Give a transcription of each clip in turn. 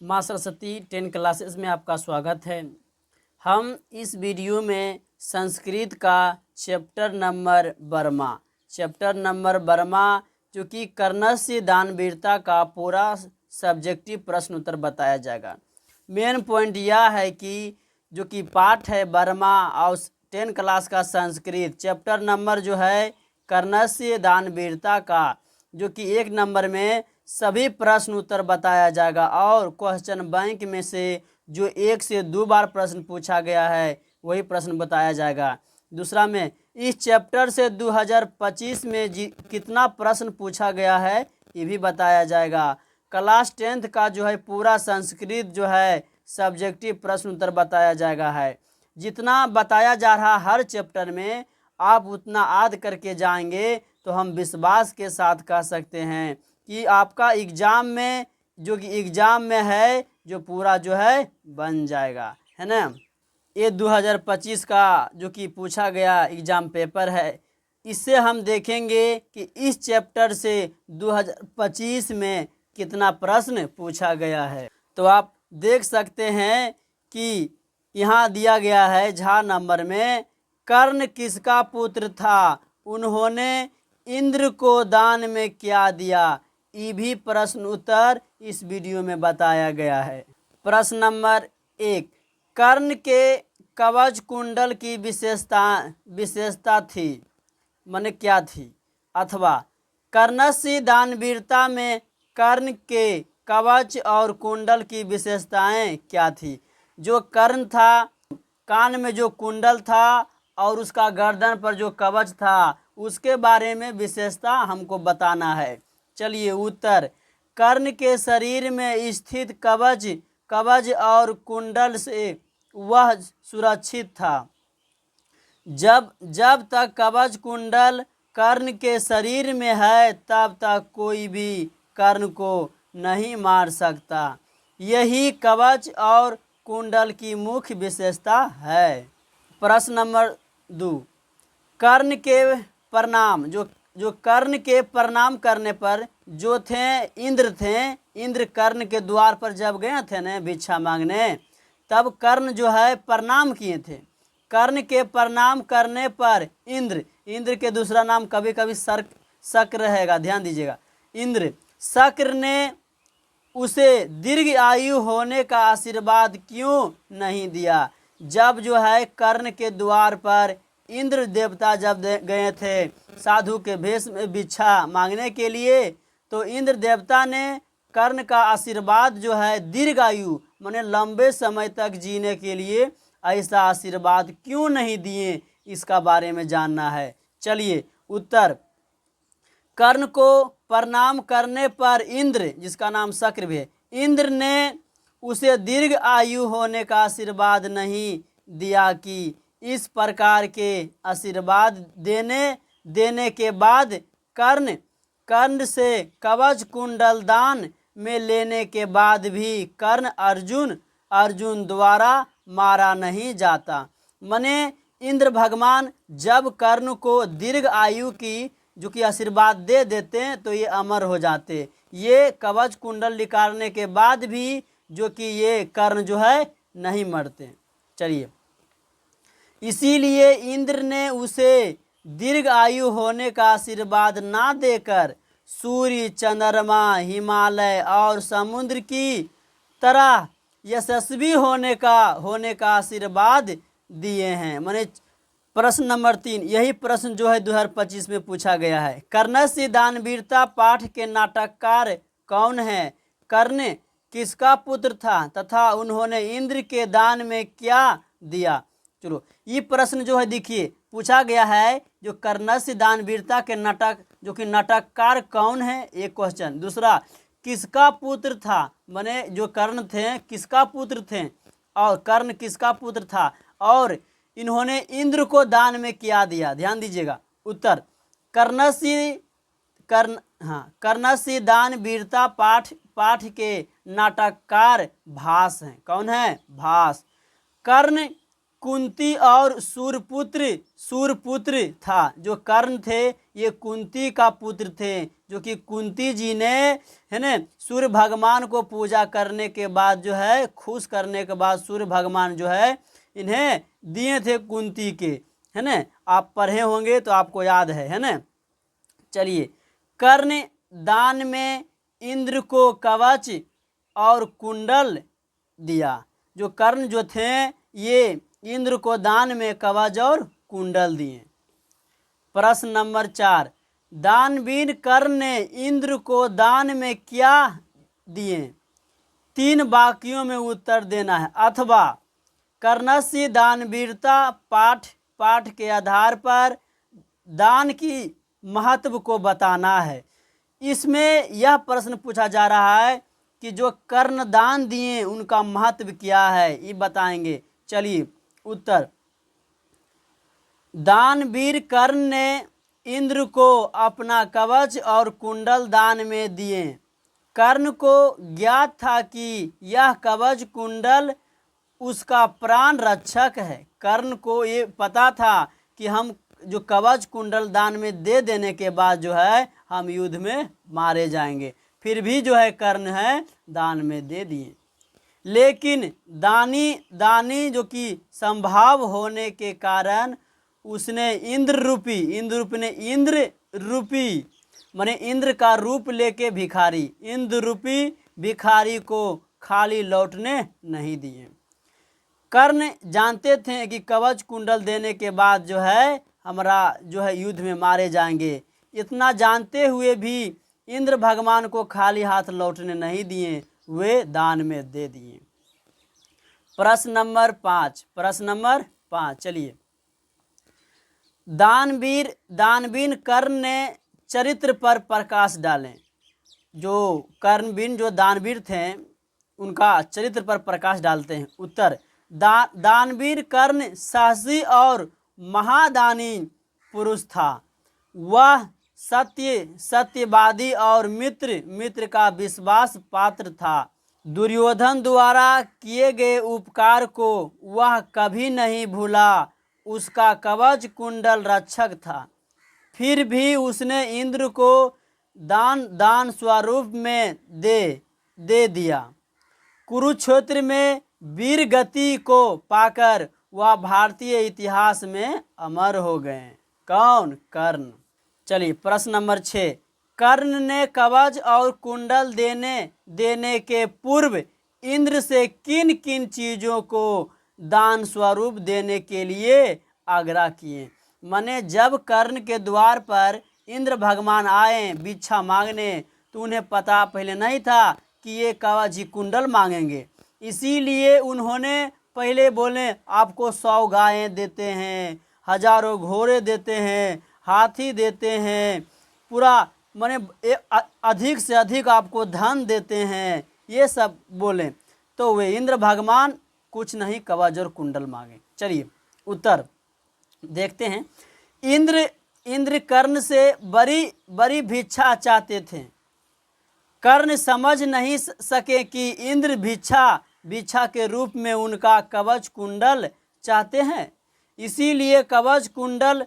माँ सरस्वती 10 क्लासेस में आपका स्वागत है। हम इस वीडियो में संस्कृत का चैप्टर नंबर बर्मा जो कि कर्णस्य दानवीरता का पूरा सब्जेक्टिव प्रश्न उत्तर बताया जाएगा। मेन पॉइंट यह है कि जो कि पाठ है बर्मा और 10 क्लास का संस्कृत चैप्टर नंबर जो है कर्णस्य दानवीरता का, जो कि 1 नंबर में सभी प्रश्न उत्तर बताया जाएगा और क्वेश्चन बैंक में से जो 1 से 2 बार प्रश्न पूछा गया है वही प्रश्न बताया जाएगा। दूसरा में इस चैप्टर से 2025 में कितना प्रश्न पूछा गया है ये भी बताया जाएगा। क्लास 10th का जो है पूरा संस्कृत जो है सब्जेक्टिव प्रश्न उत्तर बताया जाएगा है। जितना बताया जा रहा हर चैप्टर में आप उतना याद करके जाएंगे तो हम विश्वास के साथ कह सकते हैं कि आपका एग्ज़ाम में जो कि एग्ज़ाम में है जो पूरा जो है बन जाएगा, है ना। ये 2025 का जो कि पूछा गया एग्ज़ाम पेपर है। इससे हम देखेंगे कि इस चैप्टर से 2025 में कितना प्रश्न पूछा गया है। तो आप देख सकते हैं कि यहाँ दिया गया है झा नंबर में, कर्ण किसका पुत्र था, उन्होंने इंद्र को दान में क्या दिया। ये भी प्रश्न उत्तर इस वीडियो में बताया गया है। प्रश्न नंबर 1, कर्ण के कवच कुंडल की विशेषता थी, माने क्या थी। अथवा कर्णस्य दानवीरता में कर्ण के कवच और कुंडल की विशेषताएं क्या थी। जो कर्ण था, कान में जो कुंडल था और उसका गर्दन पर जो कवच था उसके बारे में विशेषता हमको बताना है। चलिए उत्तर, कर्ण के शरीर में स्थित कवच और कुंडल से वह सुरक्षित था। जब तक कवच कुंडल कर्ण के शरीर में है तब तक कोई भी कर्ण को नहीं मार सकता। यही कवच और कुंडल की मुख्य विशेषता है। प्रश्न नंबर 2, कर्ण के प्रणाम जो कर्ण के प्रणाम करने पर जो थे इंद्र कर्ण के द्वार पर जब गए थे न भिक्षा मांगने, तब कर्ण जो है प्रणाम किए थे। कर्ण के प्रणाम करने पर इंद्र के दूसरा नाम कभी कभी शक्र रहेगा, ध्यान दीजिएगा। इंद्र शक्र ने उसे दीर्घ आयु होने का आशीर्वाद क्यों नहीं दिया। जब जो है कर्ण के द्वार पर इंद्र देवता जब गए थे साधु के भेष में भिक्षा मांगने के लिए, तो इंद्र देवता ने कर्ण का आशीर्वाद जो है दीर्घ आयु माने लंबे समय तक जीने के लिए ऐसा आशीर्वाद क्यों नहीं दिए, इसका बारे में जानना है। चलिए उत्तर, कर्ण को प्रणाम करने पर इंद्र, जिसका नाम शक्र भी है, इंद्र ने उसे दीर्घ आयु होने का आशीर्वाद नहीं दिया कि इस प्रकार के आशीर्वाद देने के बाद कर्ण से कवच कुंडल दान में लेने के बाद भी कर्ण अर्जुन द्वारा मारा नहीं जाता। माने इंद्र भगवान जब कर्ण को दीर्घ आयु की जो कि आशीर्वाद दे देते हैं तो ये अमर हो जाते। ये कवच कुंडल निकालने के बाद भी जो कि ये कर्ण जो है नहीं मरते। चलिए, इसीलिए इंद्र ने उसे दीर्घ आयु होने का आशीर्वाद ना देकर सूर्य, चंद्रमा, हिमालय और समुद्र की तरह यशस्वी होने का आशीर्वाद दिए हैं। माने प्रश्न नंबर 3, यही प्रश्न जो है 2025 में पूछा गया है। कर्णस्य दानवीरता पाठ के नाटककार कौन है। कर्ण किसका पुत्र था तथा उन्होंने इंद्र के दान में क्या दिया। चलो ये प्रश्न जो है देखिए पूछा गया है, जो कर्णस्य दानवीरता के नाटक जो कि नाटककार कौन है, एक क्वेश्चन। दूसरा, किसका पुत्र था, माने जो कर्ण थे किसका पुत्र थे और कर्ण किसका पुत्र था और इन्होंने इंद्र को दान में क्या दिया। ध्यान दीजिएगा उत्तर, कर्णस्य दानवीरता पाठ के नाटककार भास हैं। कौन है, भास। कर्ण कुंती और सूरपुत्र था। जो कर्ण थे ये कुंती का पुत्र थे, जो कि कुंती जी ने है ना सूर्य भगवान को पूजा करने के बाद जो है खुश करने के बाद सूर्य भगवान जो है इन्हें दिए थे कुंती के, है ना। आप पढ़े होंगे तो आपको याद है ना। चलिए, कर्ण दान में इंद्र को कवच और कुंडल दिया। जो कर्ण जो थे ये इंद्र को दान में कवच और कुंडल दिए। प्रश्न नंबर 4, दानवीर कर्ण ने इंद्र को दान में क्या दिए? 3 वाक्यों में उत्तर देना है, अथवा कर्णस्य दानवीरता पाठ के आधार पर दान की महत्व को बताना है। इसमें यह प्रश्न पूछा जा रहा है कि जो कर्ण दान दिए उनका महत्व क्या है, ये बताएंगे। चलिए उत्तर, दानवीर कर्ण ने इंद्र को अपना कवच और कुंडल दान में दिए। कर्ण को ज्ञात था कि यह कवच कुंडल उसका प्राण रक्षक है। कर्ण को ये पता था कि हम जो कवच कुंडल दान में दे देने के बाद जो है हम युद्ध में मारे जाएंगे, फिर भी जो है कर्ण है दान में दे दिए। लेकिन दानी जो कि संभाव होने के कारण उसने इंद्र रूपी माने इंद्र का रूप लेके इंद्र रूपी भिखारी को खाली लौटने नहीं दिए। कर्ण जानते थे कि कवच कुंडल देने के बाद जो है हमारा जो है युद्ध में मारे जाएंगे। इतना जानते हुए भी इंद्र भगवान को खाली हाथ लौटने नहीं दिए, वे दान में दे दिए। प्रश्न नंबर 5, चलिए, दानवीर कर्ण ने चरित्र पर प्रकाश डालें। जो कर्णवीर जो दानवीर थे उनका चरित्र पर प्रकाश डालते हैं। उत्तर, दानवीर कर्ण साहसी और महादानी पुरुष था। वह सत्यवादी और मित्र का विश्वास पात्र था। दुर्योधन द्वारा किए गए उपकार को वह कभी नहीं भूला। उसका कवच कुंडल रक्षक था। फिर भी उसने इंद्र को दान स्वरूप में दे दिया। कुरुक्षेत्र में वीर गति को पाकर वह भारतीय इतिहास में अमर हो गए। कौन? कर्ण। चलिए प्रश्न नंबर 6, कर्ण ने कवच और कुंडल देने के पूर्व इंद्र से किन किन चीजों को दान स्वरूप देने के लिए आग्रह किए? माने जब कर्ण के द्वार पर इंद्र भगवान आए भिक्षा मांगने तो उन्हें पता पहले नहीं था कि ये कवच कुंडल मांगेंगे, इसीलिए उन्होंने पहले बोले आपको 100 गायें देते हैं, हजारों घोड़े देते हैं, हाथी देते हैं, पूरा माने अधिक से अधिक आपको धन देते हैं, ये सब बोले। तो वे इंद्र भगवान कुछ नहीं कवच और कुंडल मांगे। चलिए उत्तर देखते हैं। इंद्र कर्ण से बड़ी भिक्षा चाहते थे। कर्ण समझ नहीं सके कि इंद्र भिक्षा के रूप में उनका कवच कुंडल चाहते हैं, इसीलिए कवच कुंडल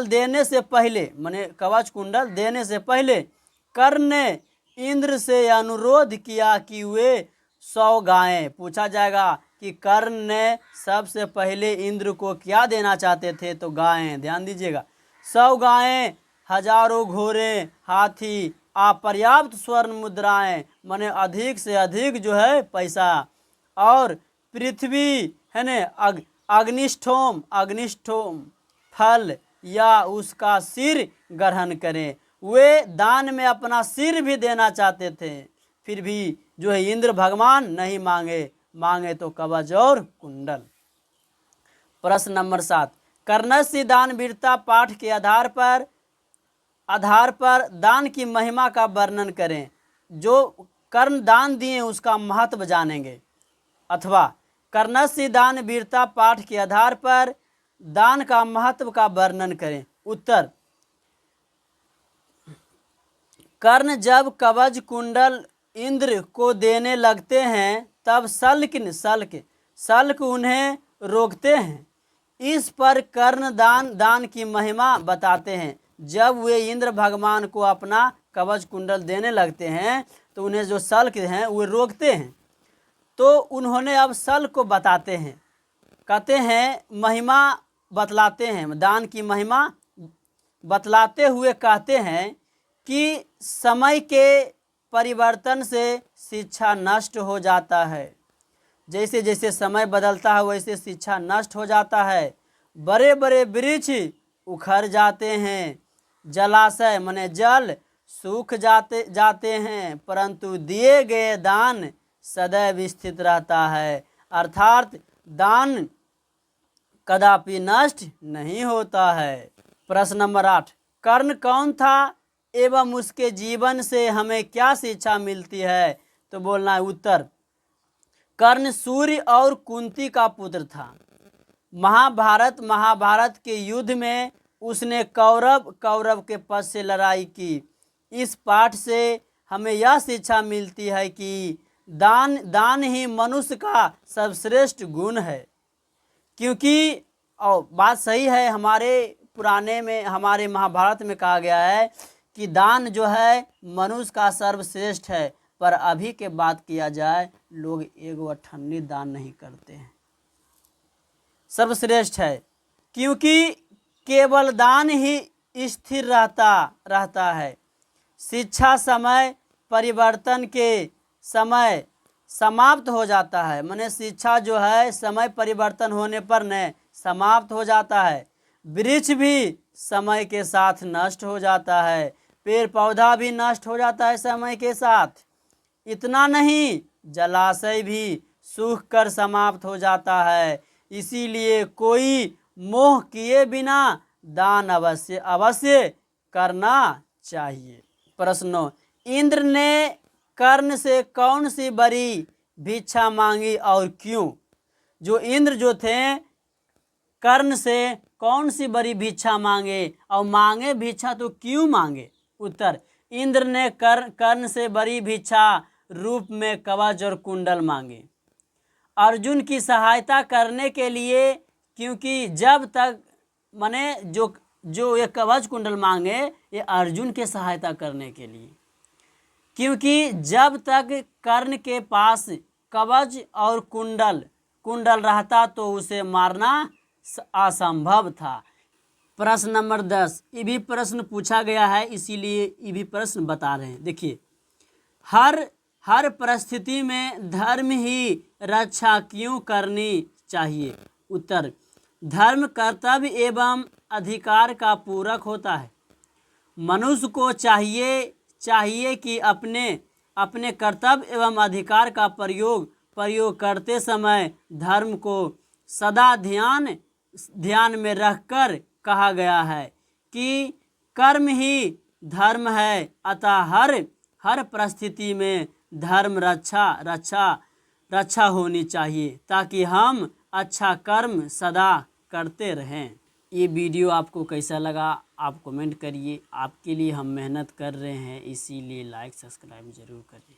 देने से पहले माने कवच कुंडल देने से पहले कर्ण ने इंद्र से अनुरोध किया कि वे 100 गायें। पूछा जाएगा कि कर्ण ने सबसे पहले इंद्र को क्या देना चाहते थे, तो गायें। ध्यान दीजिएगा, 100 गायें, हजारों घोड़े, हाथी, अपर्याप्त स्वर्ण मुद्राएं माने अधिक से अधिक जो है पैसा, और पृथ्वी है ने अग्निष्ठोम फल या उसका सिर ग्रहण करें। वे दान में अपना सिर भी देना चाहते थे, फिर भी जो है इंद्र भगवान नहीं मांगे तो कवच और कुंडल। प्रश्न नंबर 7, कर्णस्य दानवीरता पाठ के आधार पर दान की महिमा का वर्णन करें। जो कर्ण दान दिए उसका महत्व जानेंगे। अथवा कर्णस्य दानवीरता पाठ के आधार पर दान का महत्व का वर्णन करें। उत्तर, कर्ण जब कवच कुंडल इंद्र को देने लगते हैं तब सल्क उन्हें रोकते हैं। इस पर कर्ण दान की महिमा बताते हैं। जब वे इंद्र भगवान को अपना कवच कुंडल देने लगते हैं तो उन्हें जो शल्क हैं वो रोकते हैं। तो उन्होंने अब शल्क को बताते हैं, कहते हैं महिमा बतलाते हैं, दान की महिमा बतलाते हुए कहते हैं कि समय के परिवर्तन से शिक्षा नष्ट हो जाता है। जैसे जैसे समय बदलता है वैसे शिक्षा नष्ट हो जाता है। बड़े बड़े वृक्ष उखड़ जाते हैं, जलाशय माने जल सूख जाते हैं, परंतु दिए गए दान सदैव स्थित रहता है। अर्थात दान कदापि नष्ट नहीं होता है। प्रश्न नंबर 8, कर्ण कौन था एवं उसके जीवन से हमें क्या शिक्षा मिलती है? तो बोलना है उत्तर, कर्ण सूर्य और कुंती का पुत्र था। महाभारत के युद्ध में उसने कौरव के पक्ष से लड़ाई की। इस पाठ से हमें यह शिक्षा मिलती है कि दान ही मनुष्य का सर्वश्रेष्ठ गुण है। क्योंकि और बात सही है, हमारे पुराने में हमारे महाभारत में कहा गया है कि दान जो है मनुष्य का सर्वश्रेष्ठ है, पर अभी के बात किया जाए लोग एगो अठन्नी दान नहीं करते हैं। सर्वश्रेष्ठ है क्योंकि केवल दान ही स्थिर रहता है। शिक्षा समय परिवर्तन के समय समाप्त हो जाता है। माने शिक्षा जो है समय परिवर्तन होने पर न समाप्त हो जाता है। वृक्ष भी समय के साथ नष्ट हो जाता है, पेड़ पौधा भी नष्ट हो जाता है समय के साथ। इतना नहीं, जलाशय भी सूख कर समाप्त हो जाता है। इसीलिए कोई मोह किए बिना दान अवश्य करना चाहिए। प्रश्नों, इंद्र ने कर्ण से कौन सी बड़ी भिक्षा मांगी और क्यों? जो इंद्र जो थे कर्ण से कौन सी बड़ी भिक्षा मांगे और मांगे भिक्षा तो क्यों मांगे? उत्तर, इंद्र ने कर्ण से बड़ी भिक्षा रूप में कवच और कुंडल मांगे अर्जुन की सहायता करने के लिए। क्योंकि जब तक माने जो ये कवच कुंडल मांगे ये अर्जुन के सहायता करने के लिए। क्योंकि जब तक कर्ण के पास कवच और कुंडल रहता तो उसे मारना असंभव था। प्रश्न नंबर 10, ये भी प्रश्न पूछा गया है इसीलिए ये भी प्रश्न बता रहे हैं। देखिए, हर परिस्थिति में धर्म ही रक्षा क्यों करनी चाहिए? उत्तर, धर्म कर्तव्य एवं अधिकार का पूरक होता है। मनुष्य को चाहिए कि अपने कर्तव्य एवं अधिकार का प्रयोग करते समय धर्म को सदा ध्यान में रखकर कहा गया है कि कर्म ही धर्म है। अतः हर परिस्थिति में धर्म रक्षा होनी चाहिए ताकि हम अच्छा कर्म सदा करते रहें। ये वीडियो आपको कैसा लगा आप कमेंट करिए। आपके लिए हम मेहनत कर रहे हैं, इसीलिए लाइक सब्सक्राइब जरूर करिए।